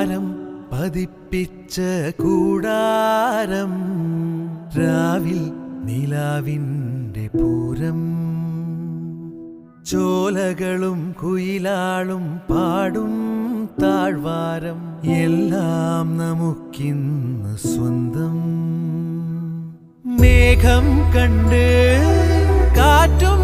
താരം പതിപ്പിച്ച കൂടാരം രാവിൽ നിലാവിൻ്റെ പൂരം ചോലകളും കുയിലാളും പാടും താഴ്വാരം എല്ലാം നമുക്കിന്ന് സ്വന്തം മേഘം കണ്ട് കാറ്റും